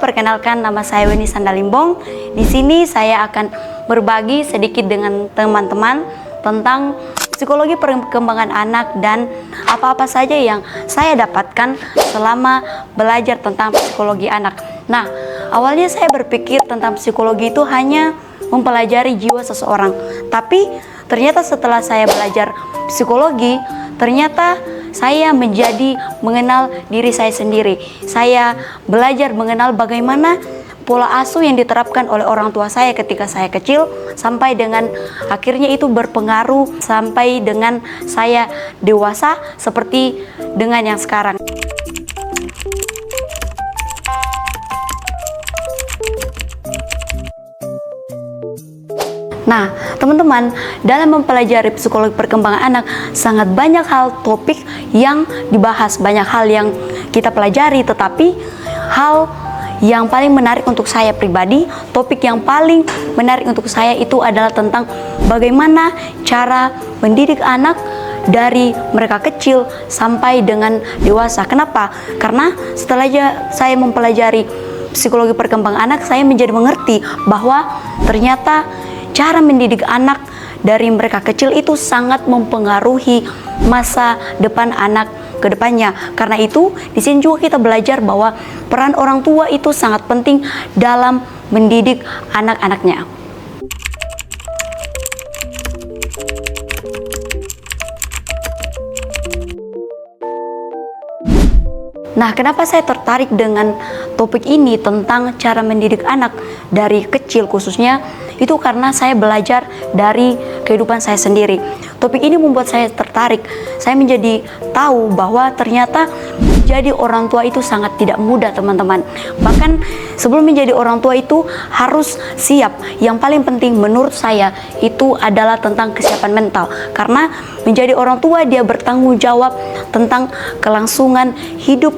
perkenalkan, nama saya Weni Sandalimbong. Di sini saya akan berbagi sedikit dengan teman-teman tentang psikologi perkembangan anak dan apa-apa saja yang saya dapatkan selama belajar tentang psikologi anak. Nah, awalnya saya berpikir tentang psikologi itu hanya mempelajari jiwa seseorang. Tapi ternyata setelah saya belajar psikologi, ternyata saya menjadi mengenal diri saya sendiri. Saya belajar mengenal bagaimana pola asuh yang diterapkan oleh orang tua saya ketika saya kecil, sampai dengan akhirnya itu berpengaruh sampai dengan saya dewasa seperti dengan yang sekarang. Nah, teman-teman, dalam mempelajari psikologi perkembangan anak, sangat banyak hal topik yang dibahas, banyak hal yang kita pelajari, tetapi hal yang paling menarik untuk saya pribadi, topik yang paling menarik untuk saya itu adalah tentang bagaimana cara mendidik anak dari mereka kecil sampai dengan dewasa. Kenapa? Karena setelah saya mempelajari psikologi perkembangan anak, saya menjadi mengerti bahwa ternyata cara mendidik anak dari mereka kecil itu sangat mempengaruhi masa depan anak ke depannya. Karena itu, di sini juga kita belajar bahwa peran orang tua itu sangat penting dalam mendidik anak-anaknya. Nah, kenapa saya tertarik dengan topik ini tentang cara mendidik anak dari kecil khususnya? Itu karena saya belajar dari kehidupan saya sendiri. Topik ini membuat saya tertarik. Saya menjadi tahu bahwa ternyata menjadi orang tua itu sangat tidak mudah, teman-teman. Bahkan sebelum menjadi orang tua itu harus siap. Yang paling penting menurut saya itu adalah tentang kesiapan mental. Karena menjadi orang tua dia bertanggung jawab tentang kelangsungan hidup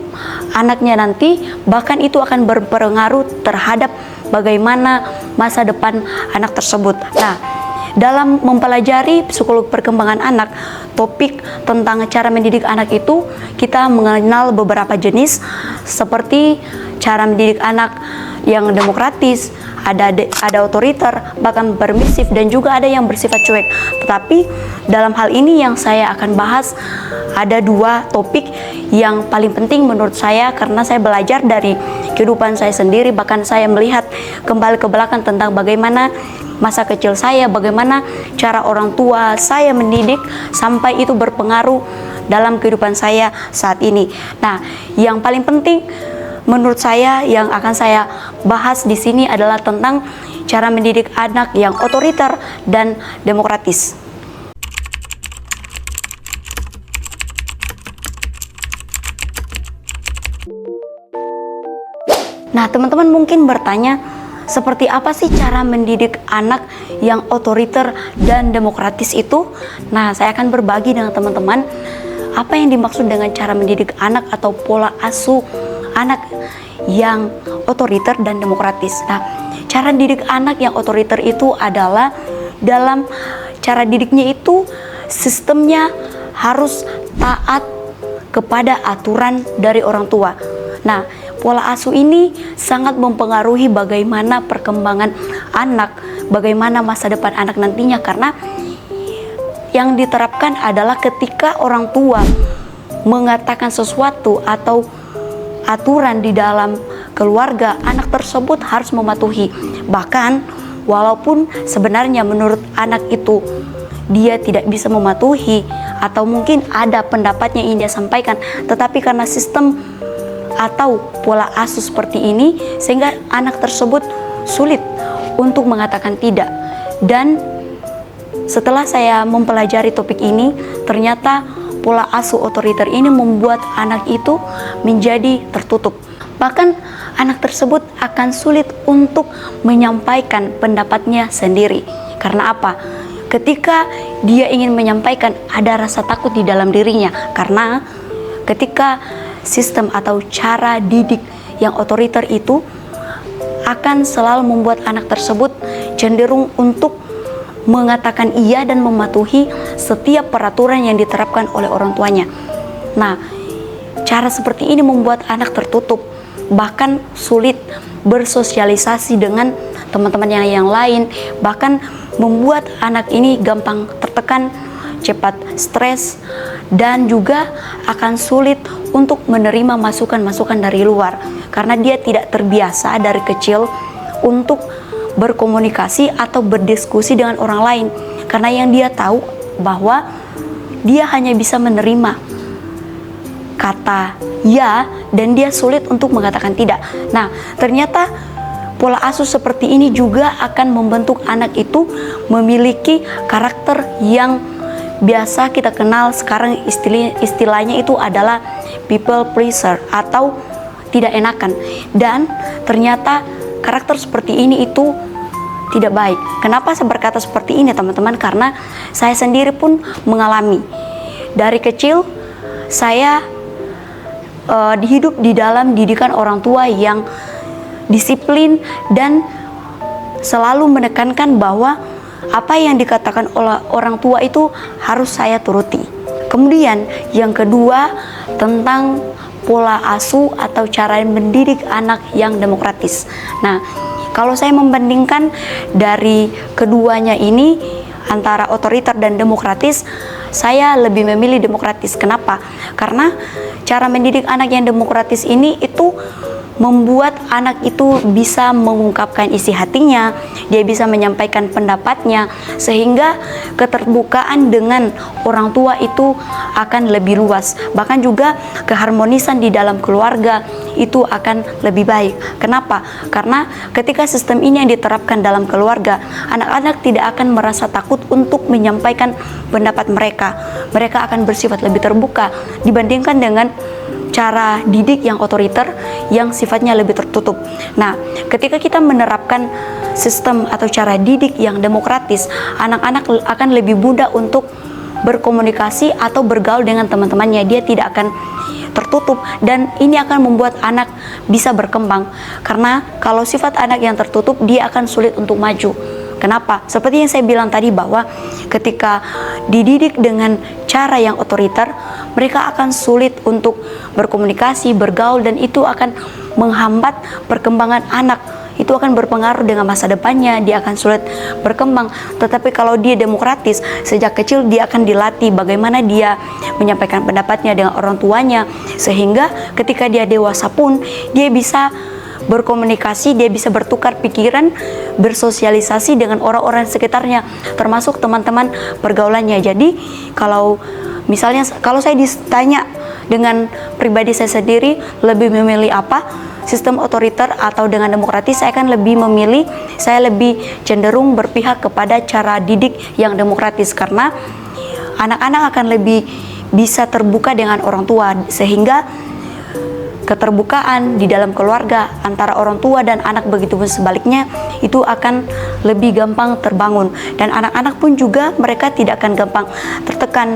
anaknya nanti. Bahkan itu akan berpengaruh terhadap bagaimana masa depan anak tersebut. Nah, dalam mempelajari psikologi perkembangan anak, topik tentang cara mendidik anak itu kita mengenal beberapa jenis, seperti cara mendidik anak yang demokratis, ada otoriter, bahkan permisif, dan juga ada yang bersifat cuek. Tetapi dalam hal ini yang saya akan bahas ada dua topik yang paling penting menurut saya, karena saya belajar dari kehidupan saya sendiri. Bahkan saya melihat kembali ke belakang tentang bagaimana masa kecil saya, bagaimana cara orang tua saya mendidik sampai itu berpengaruh dalam kehidupan saya saat ini. Nah, yang paling penting menurut saya yang akan saya bahas di sini adalah tentang cara mendidik anak yang otoriter dan demokratis. Nah, teman-teman mungkin bertanya, seperti apa sih cara mendidik anak yang otoriter dan demokratis itu? Nah, saya akan berbagi dengan teman-teman apa yang dimaksud dengan cara mendidik anak atau pola asuh anak yang otoriter dan demokratis. Nah, cara didik anak yang otoriter itu adalah dalam cara didiknya itu sistemnya harus taat kepada aturan dari orang tua. Nah, pola asuh ini sangat mempengaruhi bagaimana perkembangan anak, bagaimana masa depan anak nantinya, karena yang diterapkan adalah ketika orang tua mengatakan sesuatu atau aturan di dalam keluarga, anak tersebut harus mematuhi. Bahkan walaupun sebenarnya menurut anak itu dia tidak bisa mematuhi atau mungkin ada pendapatnya yang dia sampaikan, tetapi karena sistem atau pola asuh seperti ini sehingga anak tersebut sulit untuk mengatakan tidak. Dan setelah saya mempelajari topik ini, ternyata pola asuh otoriter ini membuat anak itu menjadi tertutup. Bahkan anak tersebut akan sulit untuk menyampaikan pendapatnya sendiri. Karena apa? Ketika dia ingin menyampaikan, ada rasa takut di dalam dirinya. Karena ketika sistem atau cara didik yang otoriter itu akan selalu membuat anak tersebut cenderung untuk mengatakan iya dan mematuhi setiap peraturan yang diterapkan oleh orang tuanya. Nah, cara seperti ini membuat anak tertutup. bahkan sulit bersosialisasi dengan teman-teman yang lain, bahkan membuat anak ini gampang tertekan, cepat stres, dan juga akan sulit untuk menerima masukan-masukan dari luar karena dia tidak terbiasa dari kecil untuk berkomunikasi atau berdiskusi dengan orang lain, karena yang dia tahu bahwa dia hanya bisa menerima kata ya dan dia sulit untuk mengatakan tidak. Nah, ternyata pola asuh seperti ini juga akan membentuk anak itu memiliki karakter yang biasa kita kenal sekarang, istilahnya itu adalah people pleaser atau tidak enakan. Dan ternyata karakter seperti ini itu tidak baik. Kenapa saya berkata seperti ini, teman-teman? Karena saya sendiri pun mengalami. Dari kecil saya hidup di dalam didikan orang tua yang disiplin dan selalu menekankan bahwa apa yang dikatakan oleh orang tua itu harus saya turuti. Kemudian yang kedua, tentang pola asuh atau cara mendidik anak yang demokratis. Nah, kalau saya membandingkan dari keduanya ini antara otoriter dan demokratis, saya lebih memilih demokratis. Kenapa? Karena cara mendidik anak yang demokratis ini itu membuat anak itu bisa mengungkapkan isi hatinya, dia bisa menyampaikan pendapatnya, sehingga keterbukaan dengan orang tua itu akan lebih luas. Bahkan juga keharmonisan di dalam keluarga itu akan lebih baik. Kenapa? Karena ketika sistem ini yang diterapkan dalam keluarga, anak-anak tidak akan merasa takut untuk menyampaikan pendapat mereka. Mereka akan bersifat lebih terbuka dibandingkan dengan cara didik yang otoriter yang sifatnya lebih tertutup. Nah, ketika kita menerapkan sistem atau cara didik yang demokratis, anak-anak akan lebih mudah untuk berkomunikasi atau bergaul dengan teman-temannya. Dia tidak akan tertutup dan ini akan membuat anak bisa berkembang. Karena kalau sifat anak yang tertutup, dia akan sulit untuk maju. Kenapa? Seperti yang saya bilang tadi bahwa ketika dididik dengan cara yang otoriter, mereka akan sulit untuk berkomunikasi, bergaul, dan itu akan menghambat perkembangan anak. Itu akan berpengaruh dengan masa depannya, dia akan sulit berkembang. Tetapi kalau dia demokratis, sejak kecil dia akan dilatih bagaimana dia menyampaikan pendapatnya dengan orang tuanya, sehingga ketika dia dewasa pun dia bisa berkomunikasi, dia bisa bertukar pikiran, bersosialisasi dengan orang-orang sekitarnya, termasuk teman-teman pergaulannya. Jadi kalau misalnya kalau saya ditanya dengan pribadi saya sendiri lebih memilih apa, sistem otoriter atau dengan demokratis, saya akan lebih memilih, saya lebih cenderung berpihak kepada cara didik yang demokratis, karena anak-anak akan lebih bisa terbuka dengan orang tua, sehingga keterbukaan di dalam keluarga antara orang tua dan anak, begitu pun sebaliknya, itu akan lebih gampang terbangun. Dan anak-anak pun juga mereka tidak akan gampang tertekan,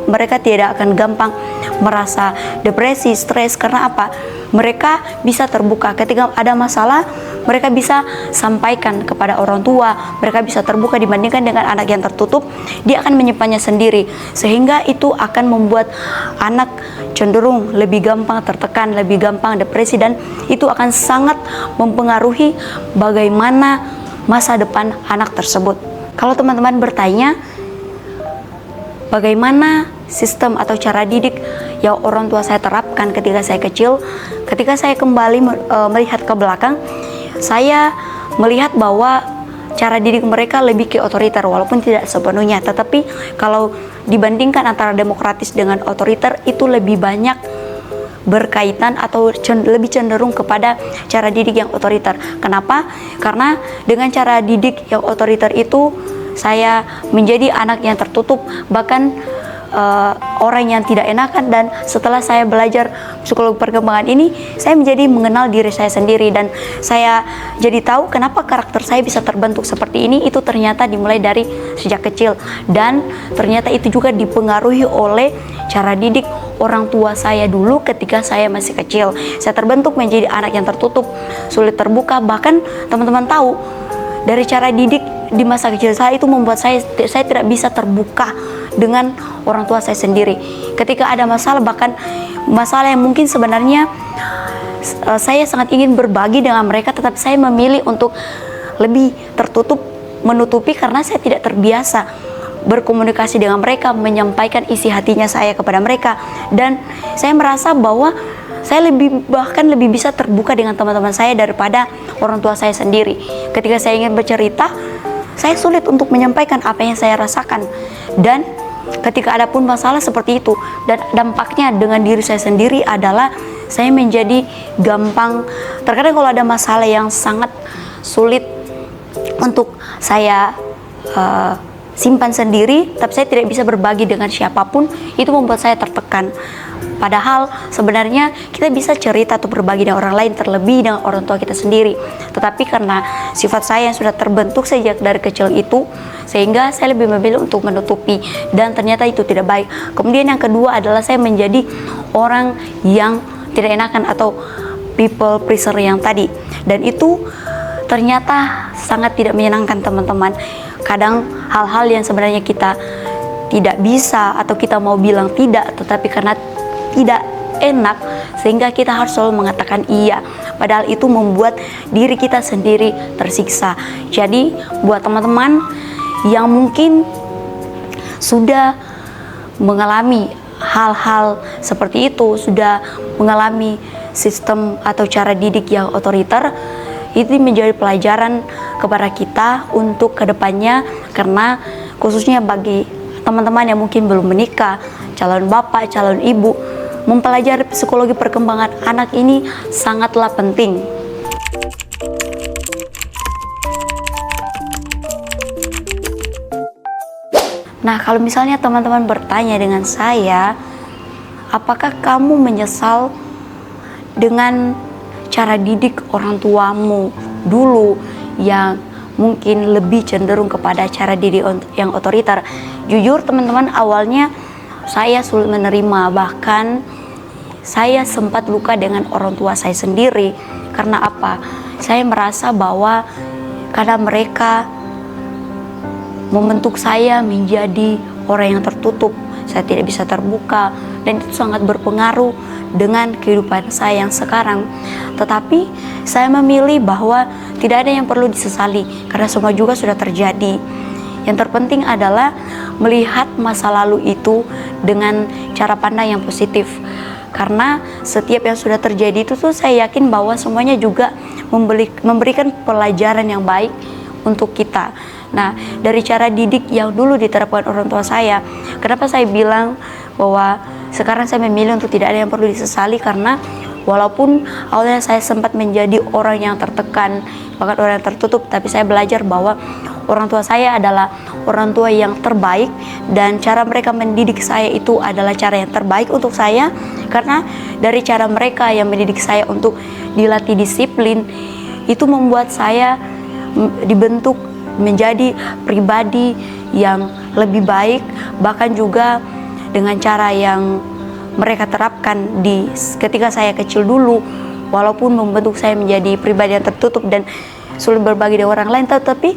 mereka tidak akan gampang merasa depresi, stres. Karena apa? Mereka bisa terbuka ketika ada masalah, mereka bisa sampaikan kepada orang tua, mereka bisa terbuka dibandingkan dengan anak yang tertutup, dia akan menyimpannya sendiri, sehingga itu akan membuat anak cenderung lebih gampang tertekan, lebih gampang depresi, dan itu akan sangat mempengaruhi bagaimana masa depan anak tersebut. Kalau teman-teman bertanya bagaimana sistem atau cara didik yang orang tua saya terapkan ketika saya kecil, ketika saya kembali melihat ke belakang, saya melihat bahwa cara didik mereka lebih ke otoriter, walaupun tidak sepenuhnya. Tetapi kalau dibandingkan antara demokratis dengan otoriter, itu lebih banyak berkaitan atau lebih cenderung kepada cara didik yang otoriter. Kenapa? Karena dengan cara didik yang otoriter itu, saya menjadi anak yang tertutup, bahkan orang yang tidak enakan. Dan setelah saya belajar psikologi perkembangan ini, saya menjadi mengenal diri saya sendiri, dan saya jadi tahu kenapa karakter saya bisa terbentuk seperti ini. Itu ternyata dimulai dari sejak kecil, dan ternyata itu juga dipengaruhi oleh cara didik orang tua saya dulu ketika saya masih kecil. Saya terbentuk menjadi anak yang tertutup, sulit terbuka. Bahkan teman-teman tahu, dari cara didik di masa kecil saya itu membuat saya tidak bisa terbuka dengan orang tua saya sendiri. Ketika ada masalah, bahkan masalah yang mungkin sebenarnya saya sangat ingin berbagi dengan mereka, tetapi saya memilih untuk lebih tertutup, menutupi karena saya tidak terbiasa berkomunikasi dengan mereka, menyampaikan isi hatinya saya kepada mereka. Dan saya merasa bahwa saya bahkan lebih bisa terbuka dengan teman-teman saya daripada orang tua saya sendiri. Ketika saya ingin bercerita, saya sulit untuk menyampaikan apa yang saya rasakan. Dan ketika ada pun masalah seperti itu, dan dampaknya dengan diri saya sendiri adalah saya menjadi gampang, terkadang kalau ada masalah yang sangat sulit untuk saya simpan sendiri, tapi saya tidak bisa berbagi dengan siapapun, itu membuat saya tertekan. Padahal sebenarnya kita bisa cerita atau berbagi dengan orang lain, terlebih dengan orang tua kita sendiri. Tetapi karena sifat saya yang sudah terbentuk sejak dari kecil itu, sehingga saya lebih memilih untuk menutupi, dan ternyata itu tidak baik. Kemudian yang kedua adalah saya menjadi orang yang tidak enakan atau people pleaser yang tadi, dan itu ternyata sangat tidak menyenangkan teman-teman. Kadang hal-hal yang sebenarnya kita tidak bisa atau kita mau bilang tidak, tetapi karena tidak enak sehingga kita harus selalu mengatakan iya, padahal itu membuat diri kita sendiri tersiksa. Jadi buat teman-teman yang mungkin sudah mengalami hal-hal seperti itu, sudah mengalami sistem atau cara didik yang otoriter, itu menjadi pelajaran kepada kita untuk kedepannya, karena khususnya bagi teman-teman yang mungkin belum menikah, calon bapak, calon ibu, mempelajari psikologi perkembangan anak ini sangatlah penting. Nah, kalau misalnya teman-teman bertanya dengan saya, apakah kamu menyesal dengan cara didik orang tuamu dulu yang mungkin lebih cenderung kepada cara didik yang otoriter? Jujur teman-teman, awalnya saya sulit menerima, bahkan saya sempat luka dengan orang tua saya sendiri. Karena apa? Saya merasa bahwa karena mereka membentuk saya menjadi orang yang tertutup, saya tidak bisa terbuka, dan itu sangat berpengaruh dengan kehidupan saya yang sekarang. Tetapi saya memilih bahwa tidak ada yang perlu disesali karena semua juga sudah terjadi. Yang terpenting adalah melihat masa lalu itu dengan cara pandang yang positif, karena setiap yang sudah terjadi itu tuh saya yakin bahwa semuanya juga memberikan pelajaran yang baik untuk kita. Nah, dari cara didik yang dulu diterapkan orang tua saya, kenapa saya bilang bahwa sekarang saya memilih untuk tidak ada yang perlu disesali, karena walaupun awalnya saya sempat menjadi orang yang tertekan, bahkan orang yang tertutup, tapi saya belajar bahwa orang tua saya adalah orang tua yang terbaik, dan cara mereka mendidik saya itu adalah cara yang terbaik untuk saya, karena dari cara mereka yang mendidik saya untuk dilatih disiplin, itu membuat saya dibentuk menjadi pribadi yang lebih baik, bahkan juga dengan cara yang mereka terapkan ketika saya kecil dulu, walaupun membentuk saya menjadi pribadi yang tertutup dan sulit berbagi dengan orang lain, tetapi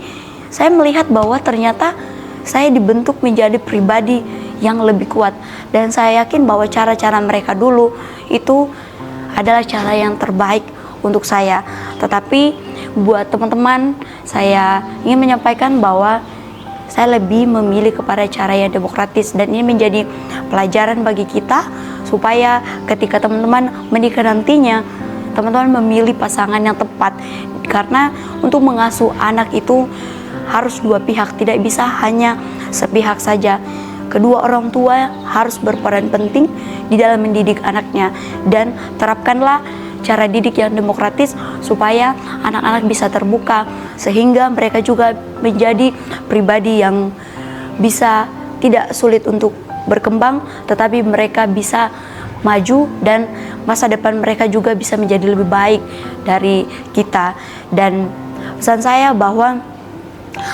saya melihat bahwa ternyata saya dibentuk menjadi pribadi yang lebih kuat, dan saya yakin bahwa cara-cara mereka dulu itu adalah cara yang terbaik untuk saya. Tetapi buat teman-teman, saya ingin menyampaikan bahwa saya lebih memilih kepada cara yang demokratis, dan ini menjadi pelajaran bagi kita supaya ketika teman-teman menikah nantinya, teman-teman memilih pasangan yang tepat, karena untuk mengasuh anak itu harus dua pihak, tidak bisa hanya sepihak saja. Kedua orang tua harus berperan penting di dalam mendidik anaknya, dan terapkanlah cara didik yang demokratis supaya anak-anak bisa terbuka, sehingga mereka juga menjadi pribadi yang bisa tidak sulit untuk berkembang, tetapi mereka bisa maju dan masa depan mereka juga bisa menjadi lebih baik dari kita. Dan pesan saya bahwa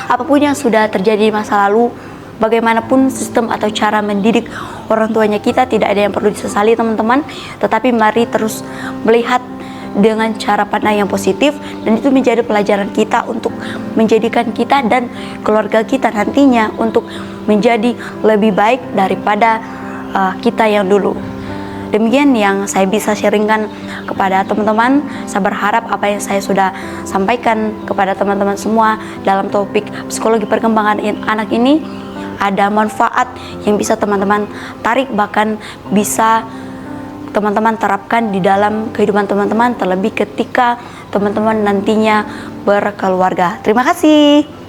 apapun yang sudah terjadi di masa lalu, bagaimanapun sistem atau cara mendidik orang tuanya kita, tidak ada yang perlu disesali teman-teman, tetapi mari terus melihat dengan cara pandang yang positif, dan itu menjadi pelajaran kita untuk menjadikan kita dan keluarga kita nantinya untuk menjadi lebih baik daripada kita yang dulu. Demikian yang saya bisa sharingkan kepada teman-teman. Saya berharap apa yang saya sudah sampaikan kepada teman-teman semua dalam topik psikologi perkembangan anak ini ada manfaat yang bisa teman-teman tarik, bahkan bisa teman-teman terapkan di dalam kehidupan teman-teman, terlebih ketika teman-teman nantinya berkeluarga. Terima kasih.